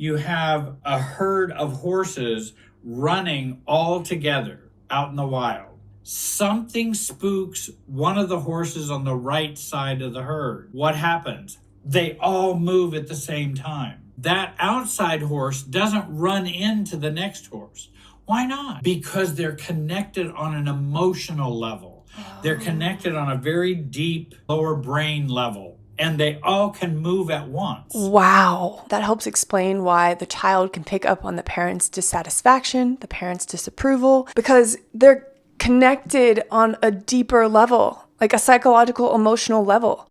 you have a herd of horses running all together out in the wild. Something spooks one of the horses on the right side of the herd. What happens? They all move at the same time. That outside horse doesn't run into the next horse. Why not? Because they're connected on an emotional level. They're connected on a very deep lower brain level, and they all can move at once. Wow. That helps explain why the child can pick up on the parent's dissatisfaction, the parent's disapproval, because they're connected on a deeper level, like a psychological, emotional level.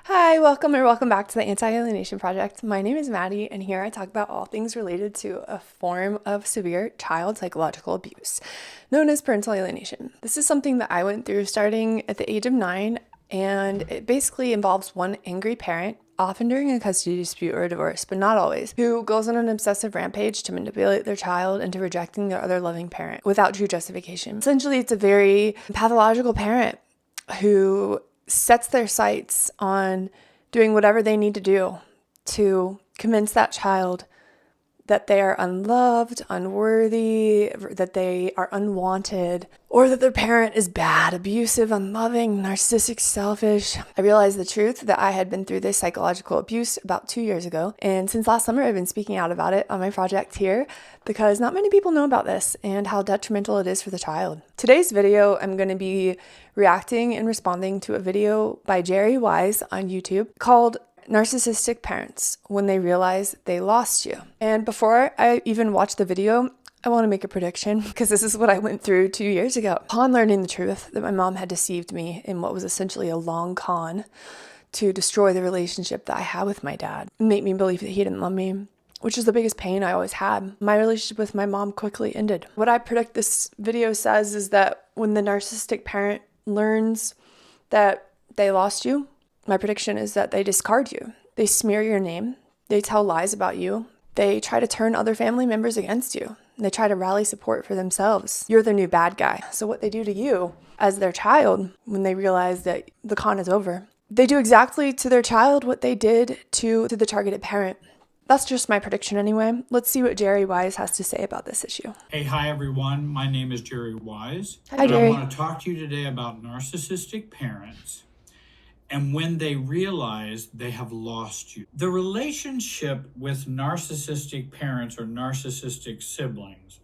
Hi, welcome back to the Anti-Alienation Project. My name is Maddie, and here I talk about all things related to a form of severe child psychological abuse known as parental alienation. This is something that I went through starting at the age of 9, and it basically involves one angry parent, often during a custody dispute or a divorce, but not always, who goes on an obsessive rampage to manipulate their child into rejecting their other loving parent without true justification. Essentially, it's a very pathological parent who sets their sights on doing whatever they need to do to convince that child that they are unloved, unworthy, that they are unwanted, or that their parent is bad, abusive, unloving, narcissistic, selfish. I realized the truth that I had been through this psychological abuse about 2 years ago. And since last summer, I've been speaking out about it on my project here because not many people know about this and how detrimental it is for the child. Today's video, I'm going to be reacting and responding to a video by Jerry Wise on YouTube called Narcissistic Parents When They Realize They Lost You. And before I even watch the video, I want to make a prediction because this is what I went through 2 years ago. Upon learning the truth that my mom had deceived me in what was essentially a long con to destroy the relationship that I had with my dad and make me believe that he didn't love me, which is the biggest pain I always had, my relationship with my mom quickly ended. What I predict this video says is that when the narcissistic parent learns that they lost you, my prediction is that they discard you. They smear your name. They tell lies about you. They try to turn other family members against you. They try to rally support for themselves. You're the new bad guy. So what they do to you as their child when they realize that the con is over, they do exactly to their child what they did to the targeted parent. That's just my prediction anyway. Let's see what Jerry Wise has to say about this issue. Hey, hi everyone. My name is Jerry Wise. Hi, Jerry. I want to talk to you today about narcissistic parents and when they realize they have lost you. The relationship with narcissistic parents or narcissistic siblings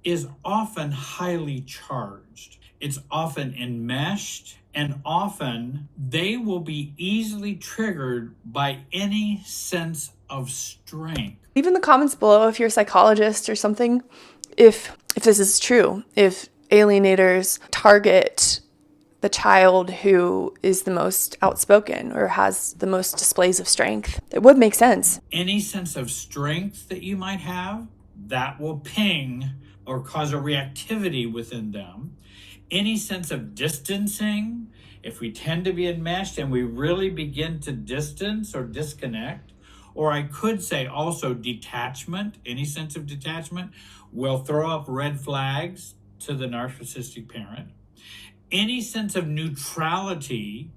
is often highly charged. It's often enmeshed, and often they will be easily triggered by any sense of strength. Leave in the comments below if you're a psychologist or something, if this is true, if alienators target the child who is the most outspoken or has the most displays of strength. It would make sense. Any sense of strength that you might have, that will ping or cause a reactivity within them. Any sense of distancing, if we tend to be enmeshed and we really begin to distance or disconnect, or I could say also detachment, any sense of detachment will throw up red flags to the narcissistic parent. Any sense of neutrality,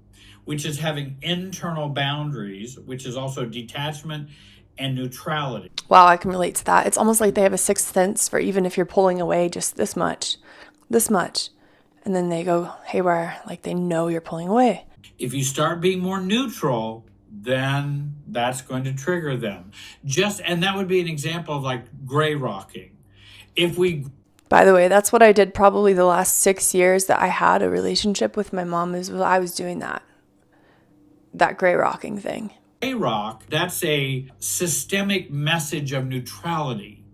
which is having internal boundaries, which is also detachment and neutrality. Wow, I can relate to that. It's almost like they have a sixth sense for even if you're pulling away just this much, and then they go haywire, like they know you're pulling away. If you start being more neutral, then that's going to trigger them. And that would be an example of like gray rocking. By the way, that's what I did probably the last 6 years that I had a relationship with my mom, is I was doing that gray rocking thing. Gray rock, that's a systemic message of neutrality.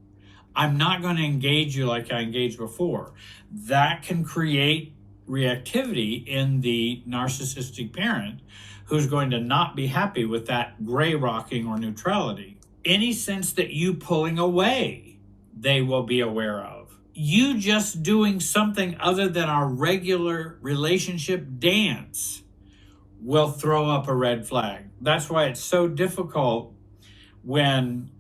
I'm not going to engage you like I engaged before. That can create reactivity in the narcissistic parent who's going to not be happy with that gray rocking or neutrality. Any sense that you pulling away, they will be aware of. You just doing something other than our regular relationship dance will throw up a red flag. That's why it's so difficult when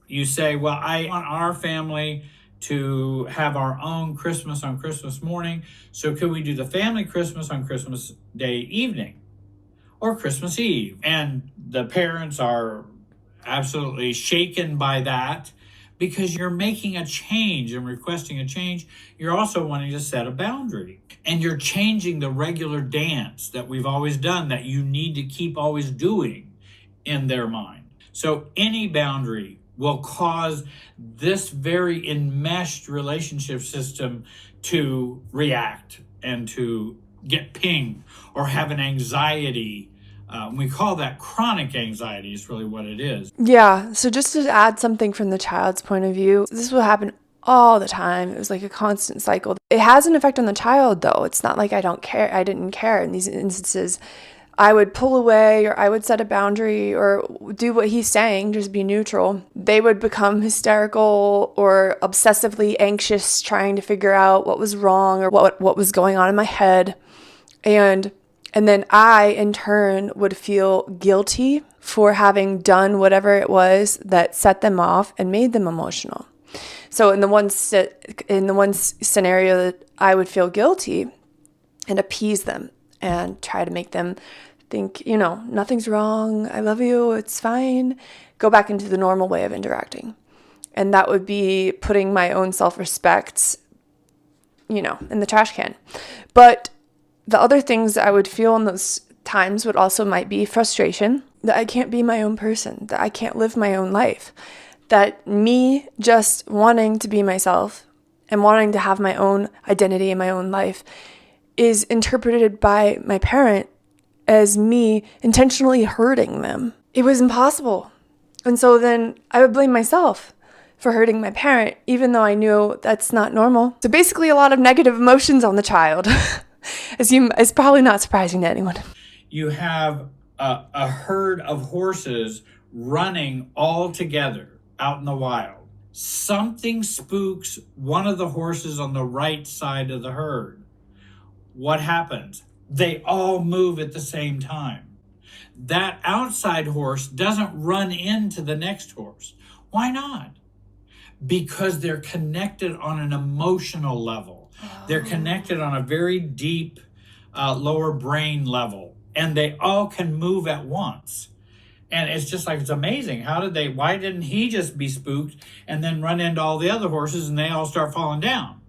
you say, well, I want our family to have our own Christmas on Christmas morning. So could we do the family Christmas on Christmas Day evening or Christmas Eve? And the parents are absolutely shaken by that because you're making a change and requesting a change. You're also wanting to set a boundary, and you're changing the regular dance that we've always done that you need to keep always doing in their mind. So any boundary will cause this very enmeshed relationship system to react and to get pinged or have an anxiety. We call that chronic anxiety is really what it is. Yeah, so just to add something from the child's point of view, this will happen all the time. It was like a constant cycle. It has an effect on the child, though. It's not like I didn't care in these instances. I would pull away, or I would set a boundary, or do what he's saying, just be neutral. They would become hysterical or obsessively anxious, trying to figure out what was wrong or what was going on in my head. And then I, in turn, would feel guilty for having done whatever it was that set them off and made them emotional. So in the one scenario that I would feel guilty and appease them and try to make them think, nothing's wrong, I love you, it's fine, go back into the normal way of interacting. And that would be putting my own self-respect, in the trash can. But the other things I would feel in those times might be frustration, that I can't be my own person, that I can't live my own life, that me just wanting to be myself and wanting to have my own identity in my own life is interpreted by my parent as me intentionally hurting them. It was impossible. And so then I would blame myself for hurting my parent, even though I knew that's not normal. So basically a lot of negative emotions on the child. It's probably not surprising to anyone. You have a herd of horses running all together out in the wild. Something spooks one of the horses on the right side of the herd. What happens? They all move at the same time. That outside horse doesn't run into the next horse. Why not? Because they're connected on an emotional level. They're connected on a very deep lower brain level, and they all can move at once. And it's just like, it's amazing. Why didn't he just be spooked and then run into all the other horses and they all start falling down?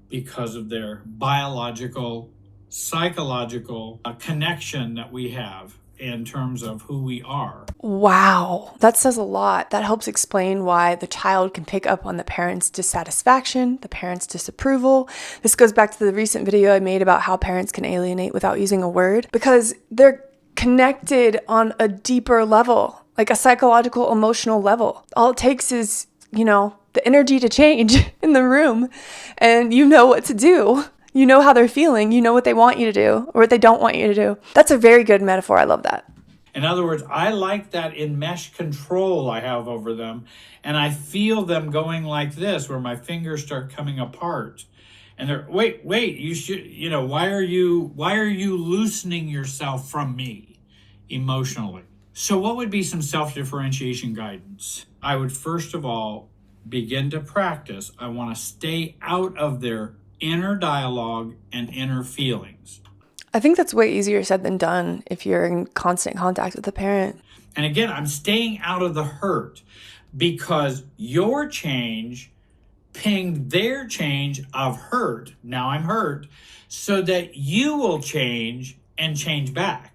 Because of their biological, psychological connection that we have in terms of who we are. Wow, that says a lot. That helps explain why the child can pick up on the parent's dissatisfaction, the parent's disapproval. This goes back to the recent video I made about how parents can alienate without using a word, because they're connected on a deeper level, like a psychological, emotional level. All it takes is, the energy to change in the room, and you know what to do. You know how they're feeling. You know what they want you to do or what they don't want you to do. That's a very good metaphor. I love that. In other words, I like that enmeshed control I have over them, and I feel them going like this, where my fingers start coming apart. And they're, wait, you should, why are you loosening yourself from me emotionally? So what would be some self-differentiation guidance? I would first of all begin to practice. I want to stay out of their inner dialogue and inner feelings. I think that's way easier said than done if you're in constant contact with the parent. And again, I'm staying out of the hurt, because your change pinged their change of hurt. Now I'm hurt, so that you will change and change back.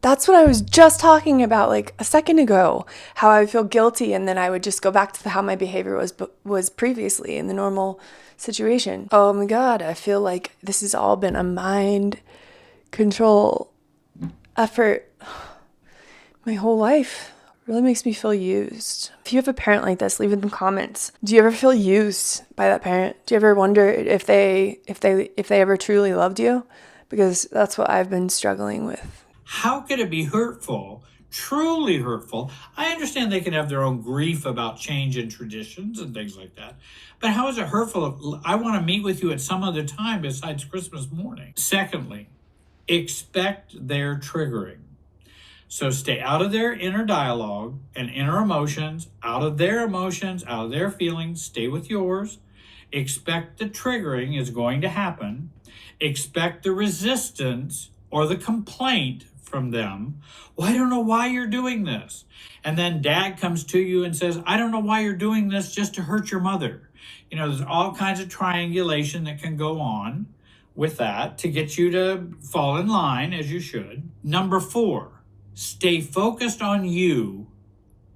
That's what I was just talking about like a second ago, how I would feel guilty, and then I would just go back to how my behavior was previously in the normal situation. Oh my God, I feel like this has all been a mind control effort my whole life. It really makes me feel used. If you have a parent like this, leave it in the comments. Do you ever feel used by that parent? Do you ever wonder if they ever truly loved you? Because that's what I've been struggling with. How could it be hurtful, truly hurtful? I understand they can have their own grief about change in traditions and things like that. But how is it hurtful if I want to meet with you at some other time besides Christmas morning? Secondly, expect their triggering. So stay out of their inner dialogue and inner emotions, out of their feelings, stay with yours. expect the triggering is going to happen, expect the resistance or the complaint from them. Well, I don't know why you're doing this. And then dad comes to you and says, I don't know why you're doing this just to hurt your mother. There's all kinds of triangulation that can go on with that to get you to fall in line, as you should. Number 4, stay focused on you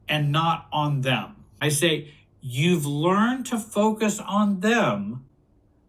and not on them. I say, you've learned to focus on them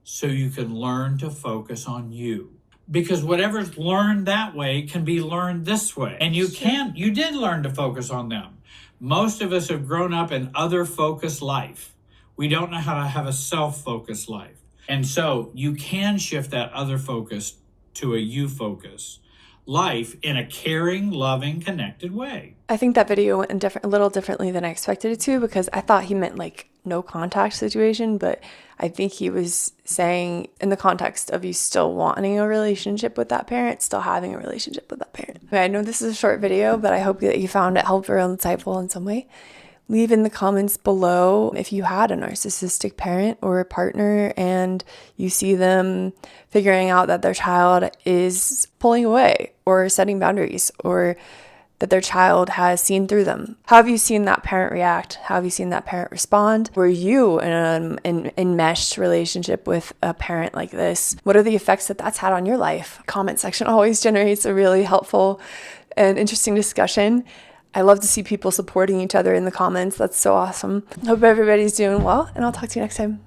so you can learn to focus on you. Because whatever's learned that way can be learned this way. And you did learn to focus on them. Most of us have grown up in other focused life. We don't know how to have a self-focused life. And so you can shift that other focus to a you focus life in a caring, loving, connected way. I think that video went a little differently than I expected it to, because I thought he meant like no contact situation, but I think he was saying in the context of you still wanting a relationship with that parent, still having a relationship with that parent. Okay, I know this is a short video, but I hope that you found it helpful or insightful in some way. Leave in the comments below if you had a narcissistic parent or a partner and you see them figuring out that their child is pulling away or setting boundaries, or that their child has seen through them. How have you seen that parent react? How have you seen that parent respond? Were you in an enmeshed relationship with a parent like this? What are the effects that that's had on your life? Comment section always generates a really helpful and interesting discussion. I love to see people supporting each other in the comments. That's so awesome. Hope everybody's doing well, and I'll talk to you next time.